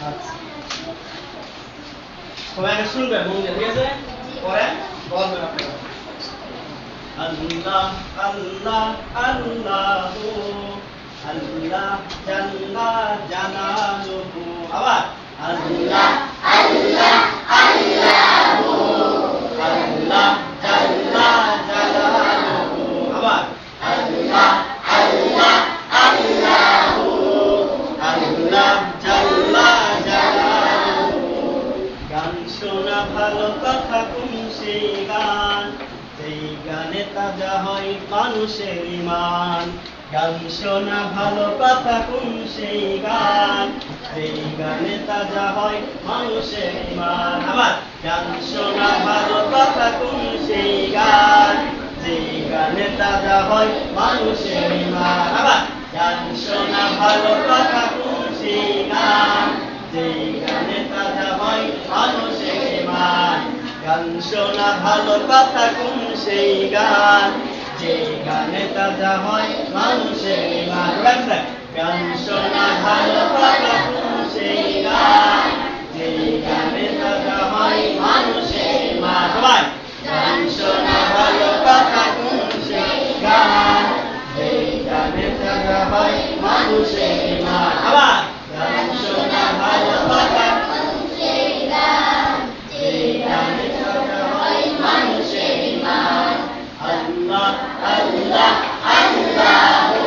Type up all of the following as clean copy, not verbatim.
আচ্ছা সবাই আগে শুনবেন মন দিয়ে ঠিক আছে পরে বলবেন আপনারা আল্লাহ আল্লাহ আল্লাহু আল্লাহ জাল্লা জালালুহু আবার আল্লাহ আল্লাহ আল্লাহু আল্লাহ জাল্লা জালালুহু আবার আল্লাহ আল্লাহ আল্লাহু আল্লাহ জাল্লা জালালুহু গান শোনা ভালো কথা কোন সেই গান যেই গানে তাজা হয় মানুষের ঈমান গান শোনা ভালো কথা কোন সেই গান যেই গানে তাজা হয় মানুষের ঈমান আবার গান শোনা ভালো কথা কোন সেই গান যেই গানে তাজা হয় মানুষের ঈমান আবার গান শোনা ভালো কথা কোন সেই গান যেই গানে তাজা হয় মানুষের ঈমান গান শোনা ভালো কথা কোন সেই গান যে গানে তাজা হয় মানুষের ঈমান গান শোনা ভালো কথা কোন সেই গান যে গানে তাজা হয় মানুষের ঈমান সবাই গান শোনা ভালো কথা কোন সেই গান যে গানে তাজা হয় মানুষের ঈমান আবার গান শোনা ভালো কথা কোন সেই গান যে গানে তাজা হয় মানুষের ঈমান আল্লাহ আল্লাহ আল্লাহু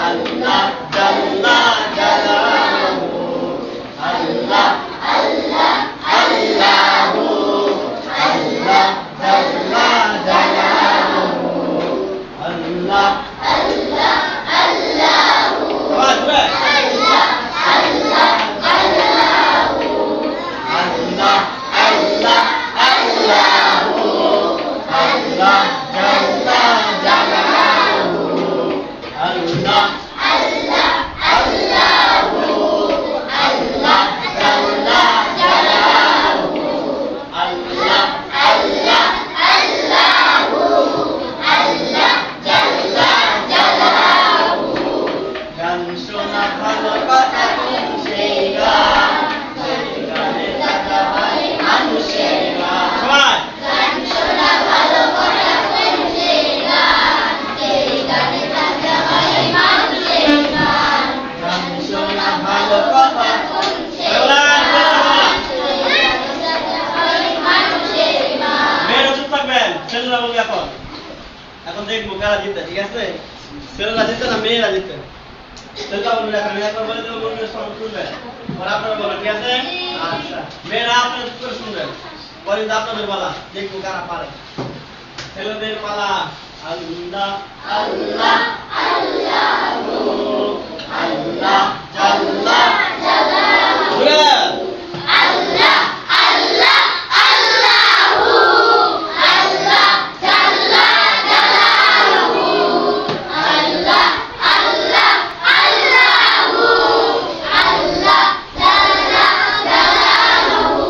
আল্লাহ জাল্লা জালালুহু আল্লাহ আল্লাহ আল্লাহু আল্লাহ জাল্লা জালালুহু আল্লাহ আল্লাহ আল্লাহু আল্লাহ আল্লাহ আল্লাহু আল্লাহ আল্লাহ আল্লাহু আল্লাহ জাল্লা জালালুহু আল্লাহ আল্লাহ আল্লাহু আল্লাহ জাল্লা জালালুহু আল্লাহ আল্লাহ আল্লাহু আল্লাহ জাল্লা জালালুহু গান শোনা ভালো কথা কোন সেই গান সেই গানে তাজা হয় মানুষের ঈমান সবাই গান শোনা ভালো কথা কোন সেই গান সেই গানে তাজা হয় মানুষের ঈমান গান শোনা ভালো কথা কোন সেই গান সেই গানে তাজা হয় মানুষের ঈমান মেয়েরা চুপ থাকবেন ছেলেরা বলবে এখন দেখবো কারা জিতবে ঠিক আছে ছেলেরা জিতবে না মেয়েরা জিতবে ছেলেরা বলবে এখন একবার বলে দেবো বলবে সব শুনবেন পরে আপনারা বলেন ঠিক আছে আচ্ছা মেয়েরা আপনারা চুপ করে শুনবেন পরে আপনাদের বলা দেখবো কারা পারে ছেলেদের পালা আল্লাহ আল্লাহ আল্লাহু আল্লাহ জাল্লা জালালুহু আল্লাহ আল্লাহ আল্লাহু আল্লাহ জাল্লা জালালুহু আল্লাহ আল্লাহ আল্লাহু আল্লাহ জাল্লা জালালুহু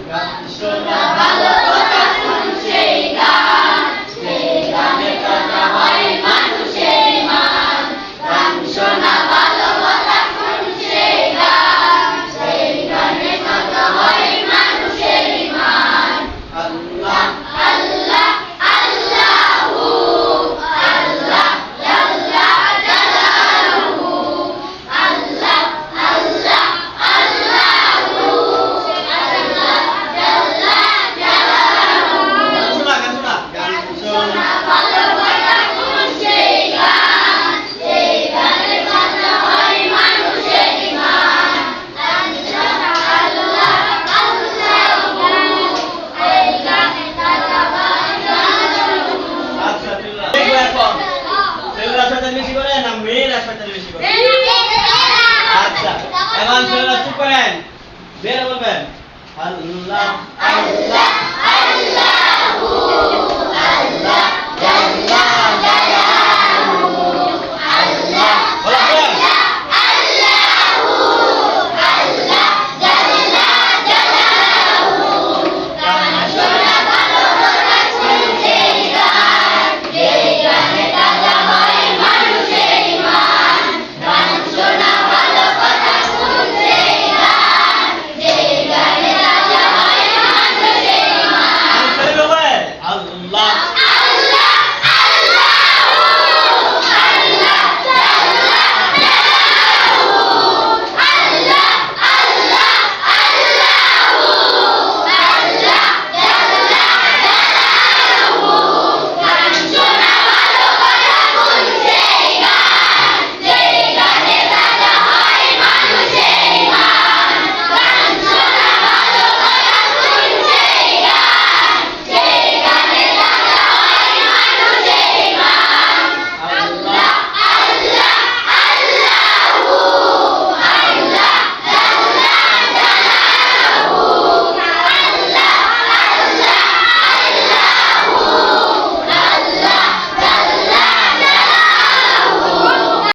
গান শোনা ভালো কথা কোন সেই গান সেই গানে তাজা হয় মানুষের ঈমান গান শোনা ভালো কথা কোন সেই গান সেই গানে তাজা হয় মানুষের ঈমান আল্লাহ আল্লাহ আল্লাহু আল্লাহ জাল্লা জালালুহু আল্লাহ আল্লাহ আল্লাহু আল্লাহ জাল্লা জালালুহু গান শোনা ভালো কথা কোন সেই গান সেই গানে তাজা হয় মানুষের ঈমান গান শোনা আল্লাহ আল্লাহু সেই গানে তাজা হয় জালালুহু আচ্ছা ঠিক আছে এখন ছেলেরা শয়তানি বেশি করে না মেয়েরা শয়তানি বেশি করে আচ্ছা এখন ছেলেরা চুপ করেন মেয়েরা বলবেন আল্লাহ আল্লাহ আল্লাহু আল্লাহ জাল্লা